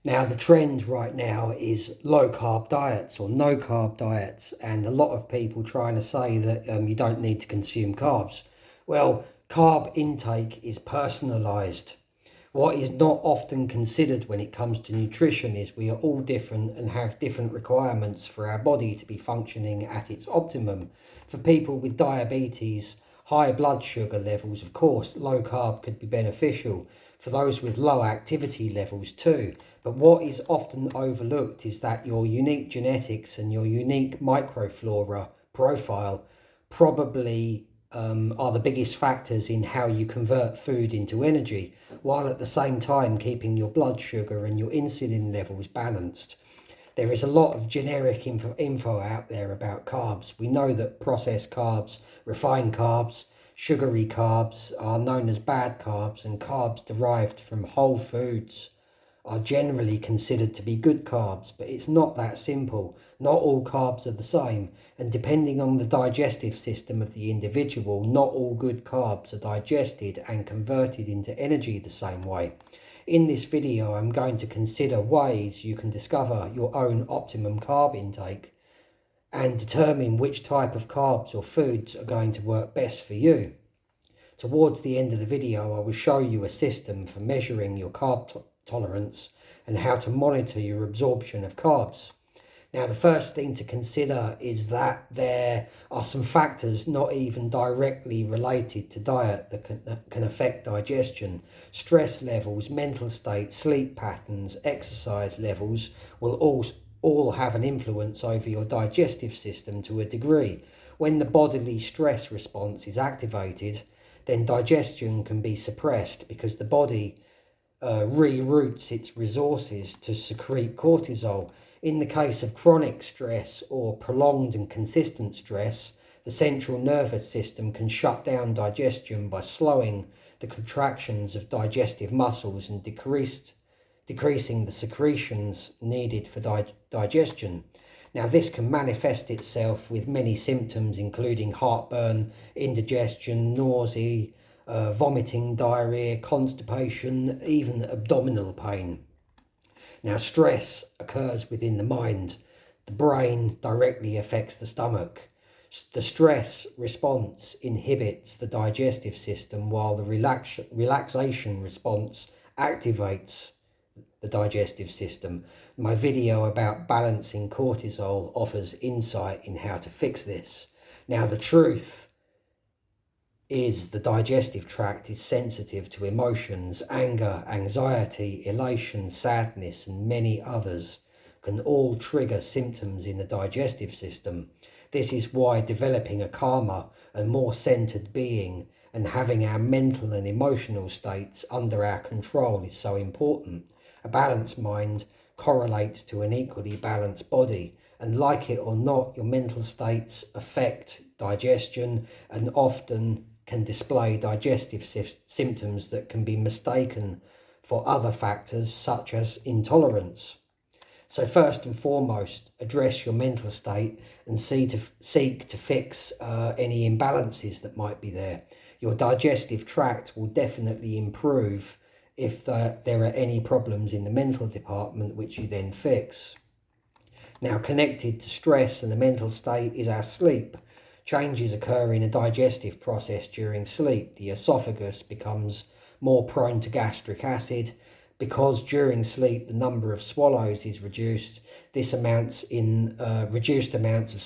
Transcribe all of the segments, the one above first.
Now, the trend right now is low carb diets or no carb diets, and a lot of people trying to say that you don't need to consume carbs. Well, carb intake is personalised. What is not often considered when it comes to nutrition is we are all different and have different requirements for our body to be functioning at its optimum. For people with diabetes, high blood sugar levels, of course, low carb could be beneficial. For those with low activity levels too. But what is often overlooked is that your unique genetics and your unique microflora profile probably are the biggest factors in how you convert food into energy, while at the same time keeping your blood sugar and your insulin levels balanced. There is a lot of generic info out there about carbs. We know that processed carbs, refined carbs, sugary carbs are known as bad carbs, and carbs derived from whole foods are generally considered to be good carbs, but it's not that simple. Not all carbs are the same, and depending on the digestive system of the individual, not all good carbs are digested and converted into energy the same way. In this video, I'm going to consider ways you can discover your own optimum carb intake and determine which type of carbs or foods are going to work best for you. Towards the end of the video, I will show you a system for measuring your carb tolerance and how to monitor your absorption of carbs. Now, the first thing to consider is that there are some factors not even directly related to diet that can affect digestion. Stress levels, mental state, sleep patterns, exercise levels will all have an influence over your digestive system to a degree. When the bodily stress response is activated, then digestion can be suppressed because the body reroutes its resources to secrete cortisol. In the case of chronic stress or prolonged and consistent stress, the central nervous system can shut down digestion by slowing the contractions of digestive muscles and decreasing the secretions needed for digestion. Now, this can manifest itself with many symptoms, including heartburn, indigestion, nausea, vomiting, diarrhea, constipation, even abdominal pain. Now, stress occurs within the mind. The brain directly affects the stomach. The stress response inhibits the digestive system, while the relaxation response activates the digestive system. My video about balancing cortisol offers insight in how to fix this. Now, the truth is the digestive tract is sensitive to emotions. Anger, anxiety, elation, sadness, and many others can all trigger symptoms in the digestive system. This is why developing a calmer and more centered being and having our mental and emotional states under our control is so important. A balanced mind correlates to an equally balanced body, and like it or not, your mental states affect digestion and often can display digestive symptoms that can be mistaken for other factors such as intolerance. So first and foremost, address your mental state and seek to fix any imbalances that might be there. Your digestive tract will definitely improve if there are any problems in the mental department, which you then fix. Now, connected to stress and the mental state is our sleep. Changes occur in a digestive process during sleep. The esophagus becomes more prone to gastric acid. Because during sleep the number of swallows is reduced, this amounts in reduced amounts of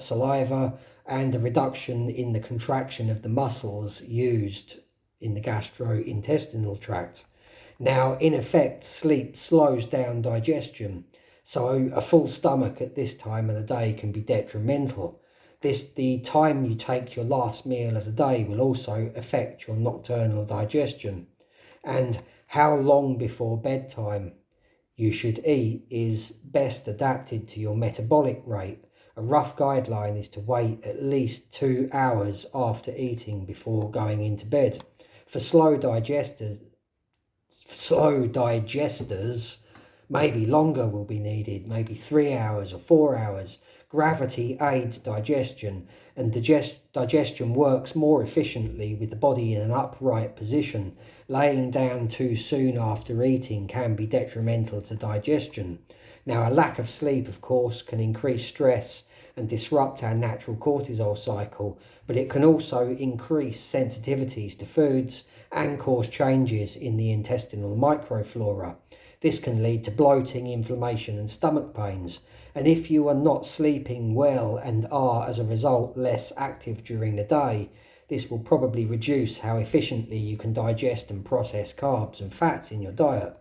saliva and a reduction in the contraction of the muscles used in the gastrointestinal tract. Now, in effect, sleep slows down digestion, so a full stomach at this time of the day can be detrimental. The time you take your last meal of the day will also affect your nocturnal digestion. And how long before bedtime you should eat is best adapted to your metabolic rate. A rough guideline is to wait at least 2 hours after eating before going into bed. For slow digesters, maybe longer will be needed, maybe 3 hours or 4 hours. Gravity aids digestion, and digestion works more efficiently with the body in an upright position. Laying down too soon after eating can be detrimental to digestion. Now, a lack of sleep, of course, can increase stress and disrupt our natural cortisol cycle, but it can also increase sensitivities to foods and cause changes in the intestinal microflora. This can lead to bloating, inflammation, and stomach pains. And if you are not sleeping well and are, as a result, less active during the day, this will probably reduce how efficiently you can digest and process carbs and fats in your diet.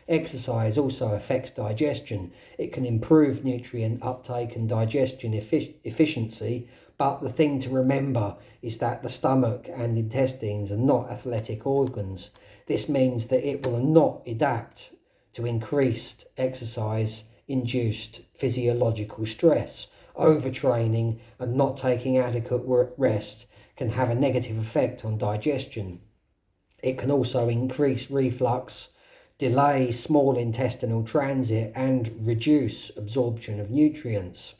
Exercise also affects digestion. It can improve nutrient uptake and digestion efficiency, but the thing to remember is that the stomach and intestines are not athletic organs. This means that it will not adapt to increased exercise-induced physiological stress. Overtraining and not taking adequate rest can have a negative effect on digestion. It can also increase reflux, delay small intestinal transit, and reduce absorption of nutrients.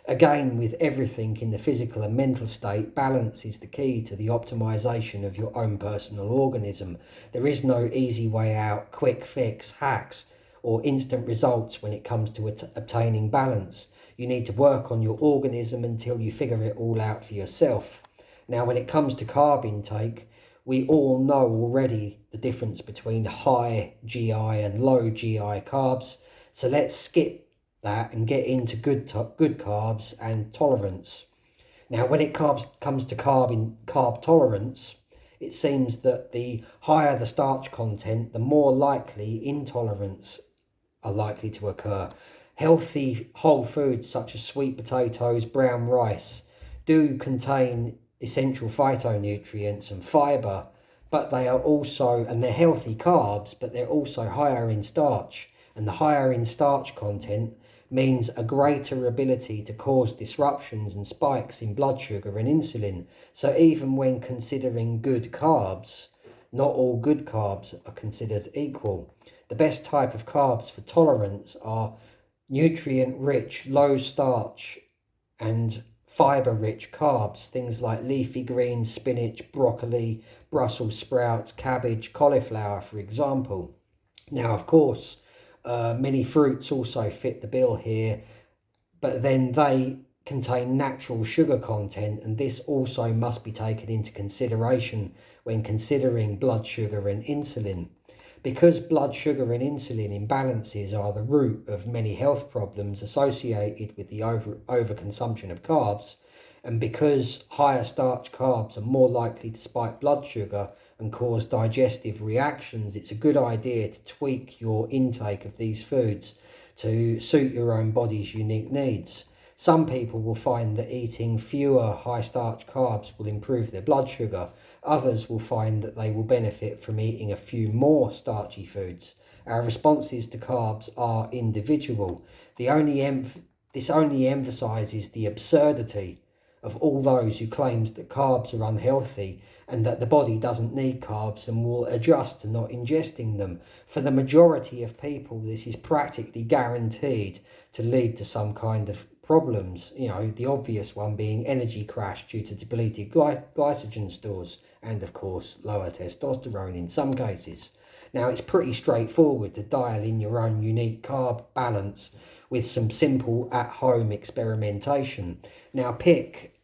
Again, with everything in the physical and mental state, balance is the key to the optimization of your own personal organism. There is no easy way out, quick fix, hacks, or instant results when it comes to obtaining balance. You need to work on your organism until you figure it all out for yourself. Now, when it comes to carb intake, we all know already the difference between high GI and low GI carbs. So let's skip that and get into good carbs and tolerance. Now, when it comes to carb tolerance, it seems that the higher the starch content, the more likely intolerance are likely to occur. Healthy whole foods such as sweet potatoes, brown rice do contain essential phytonutrients and fibre, but they are also, and they're healthy carbs, but they're also higher in starch. And the higher in starch content means a greater ability to cause disruptions and spikes in blood sugar and insulin. So even when considering good carbs, not all good carbs are considered equal. The best type of carbs for tolerance are nutrient-rich, low starch and fibre-rich carbs, things like leafy greens, spinach, broccoli, Brussels sprouts, cabbage, cauliflower, for example. Now, of course, many fruits also fit the bill here, but then they contain natural sugar content, and this also must be taken into consideration when considering blood sugar and insulin. Because blood sugar and insulin imbalances are the root of many health problems associated with the overconsumption of carbs, and because higher starch carbs are more likely to spike blood sugar and cause digestive reactions, it's a good idea to tweak your intake of these foods to suit your own body's unique needs. Some people will find that eating fewer high starch carbs will improve their blood sugar. Others will find that they will benefit from eating a few more starchy foods. Our responses to carbs are individual. This only emphasises the absurdity of all those who claims that carbs are unhealthy and that the body doesn't need carbs and will adjust to not ingesting them. For the majority of people, this is practically guaranteed to lead to some kind of problems. The obvious one being energy crash due to depleted glycogen stores and, of course, lower testosterone in some cases. Now, it's pretty straightforward to dial in your own unique carb balance with some simple at-home experimentation. Now, pick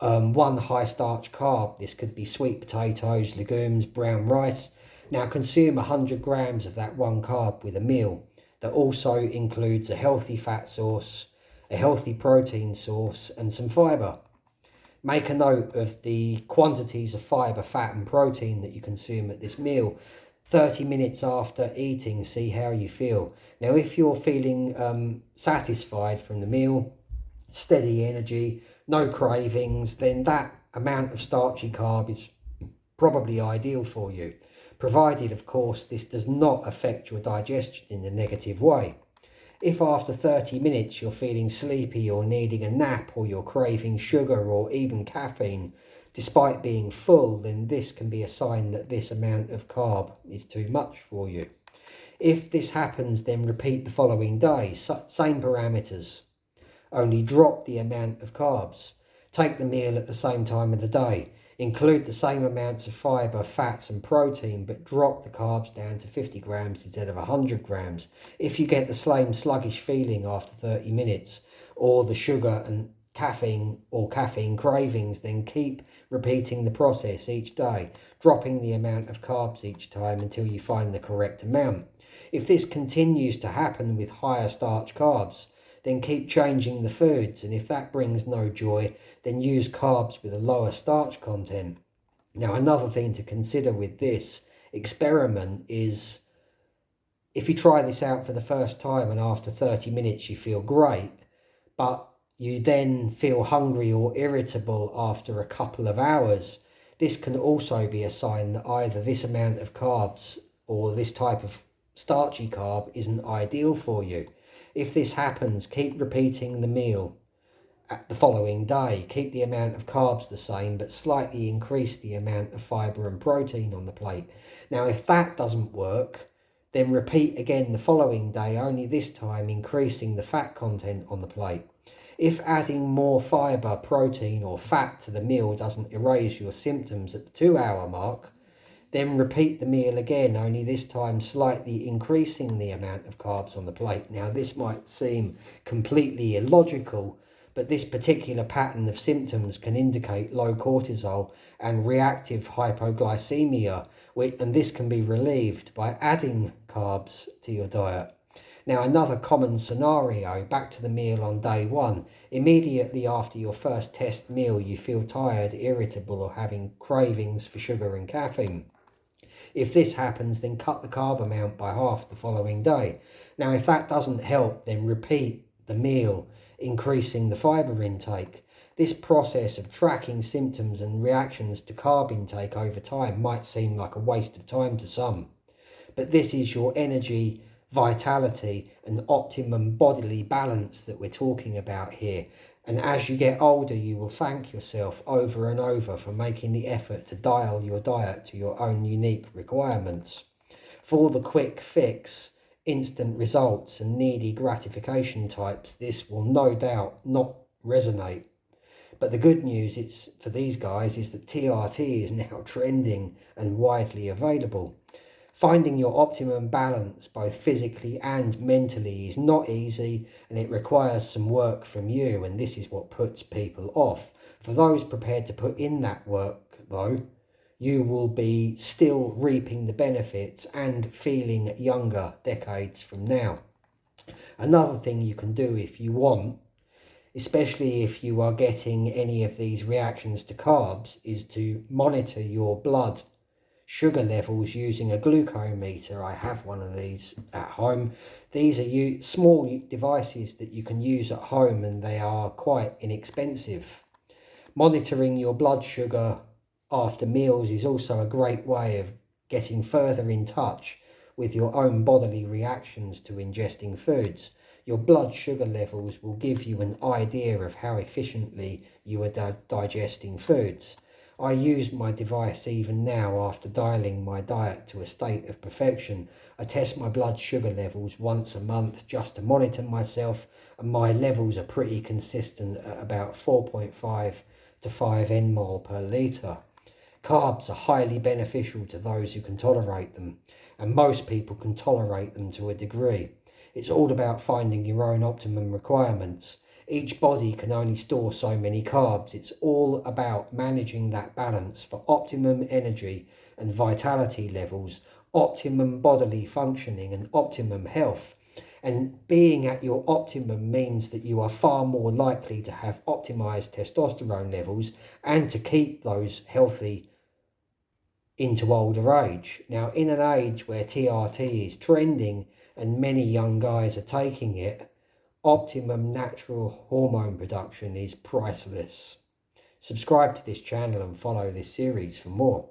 one high starch carb. This could be sweet potatoes, legumes, brown rice. Now, consume 100 grams of that one carb with a meal. That also includes a healthy fat source, a healthy protein source, and some fibre. Make a note of the quantities of fibre, fat, and protein that you consume at this meal. 30 minutes after eating, see how you feel. Now, if you're feeling satisfied from the meal, steady energy, no cravings, then that amount of starchy carb is probably ideal for you, provided, of course, this does not affect your digestion in a negative way. If after 30 minutes you're feeling sleepy or needing a nap, or you're craving sugar or even caffeine despite being full, then this can be a sign that this amount of carb is too much for you. If this happens, then repeat the following day. Same parameters, only drop the amount of carbs. Take the meal at the same time of the day. Include the same amounts of fibre, fats and protein, but drop the carbs down to 50 grams instead of 100 grams. If you get the same sluggish feeling after 30 minutes, or the sugar and caffeine cravings, then keep repeating the process each day, dropping the amount of carbs each time until you find the correct amount. If this continues to happen with higher starch carbs, then keep changing the foods, and if that brings no joy, then use carbs with a lower starch content. Now, another thing to consider with this experiment is if you try this out for the first time and after 30 minutes you feel great, but you then feel hungry or irritable after a couple of hours, this can also be a sign that either this amount of carbs or this type of starchy carb isn't ideal for you. If this happens, keep repeating the meal at the following day. Keep the amount of carbs the same, but slightly increase the amount of fibre and protein on the plate. Now, if that doesn't work, then repeat again the following day, only this time increasing the fat content on the plate. If adding more fibre, protein or fat to the meal doesn't erase your symptoms at the 2-hour mark, then repeat the meal again, only this time slightly increasing the amount of carbs on the plate. Now, this might seem completely illogical, but this particular pattern of symptoms can indicate low cortisol and reactive hypoglycemia, and this can be relieved by adding carbs to your diet. Now, another common scenario, back to the meal on day one. Immediately after your first test meal, you feel tired, irritable, or having cravings for sugar and caffeine. If this happens, then cut the carb amount by half the following day. Now, if that doesn't help, then repeat the meal, increasing the fibre intake. This process of tracking symptoms and reactions to carb intake over time might seem like a waste of time to some, but this is your energy, vitality and optimum bodily balance that we're talking about here. And as you get older, you will thank yourself over and over for making the effort to dial your diet to your own unique requirements. For the quick fix, instant results and needy gratification types, this will no doubt not resonate. But the good news for these guys is that TRT is now trending and widely available. Finding your optimum balance, both physically and mentally, is not easy, and it requires some work from you, and this is what puts people off. For those prepared to put in that work, though, you will be still reaping the benefits and feeling younger decades from now. Another thing you can do if you want, especially if you are getting any of these reactions to carbs, is to monitor your blood sugar levels using a glucometer. I have one of these at home. These are small devices that you can use at home, and they are quite inexpensive. Monitoring your blood sugar after meals is also a great way of getting further in touch with your own bodily reactions to ingesting foods. Your blood sugar levels will give you an idea of how efficiently you are digesting foods. I use my device even now after dialing my diet to a state of perfection. I test my blood sugar levels once a month just to monitor myself, and my levels are pretty consistent at about 4.5 to 5 nmol per litre. Carbs are highly beneficial to those who can tolerate them, and most people can tolerate them to a degree. It's all about finding your own optimum requirements. Each body can only store so many carbs. It's all about managing that balance for optimum energy and vitality levels, optimum bodily functioning and optimum health. And being at your optimum means that you are far more likely to have optimized testosterone levels and to keep those healthy into older age. Now, in an age where TRT is trending and many young guys are taking it, optimum natural hormone production is priceless. Subscribe to this channel and follow this series for more.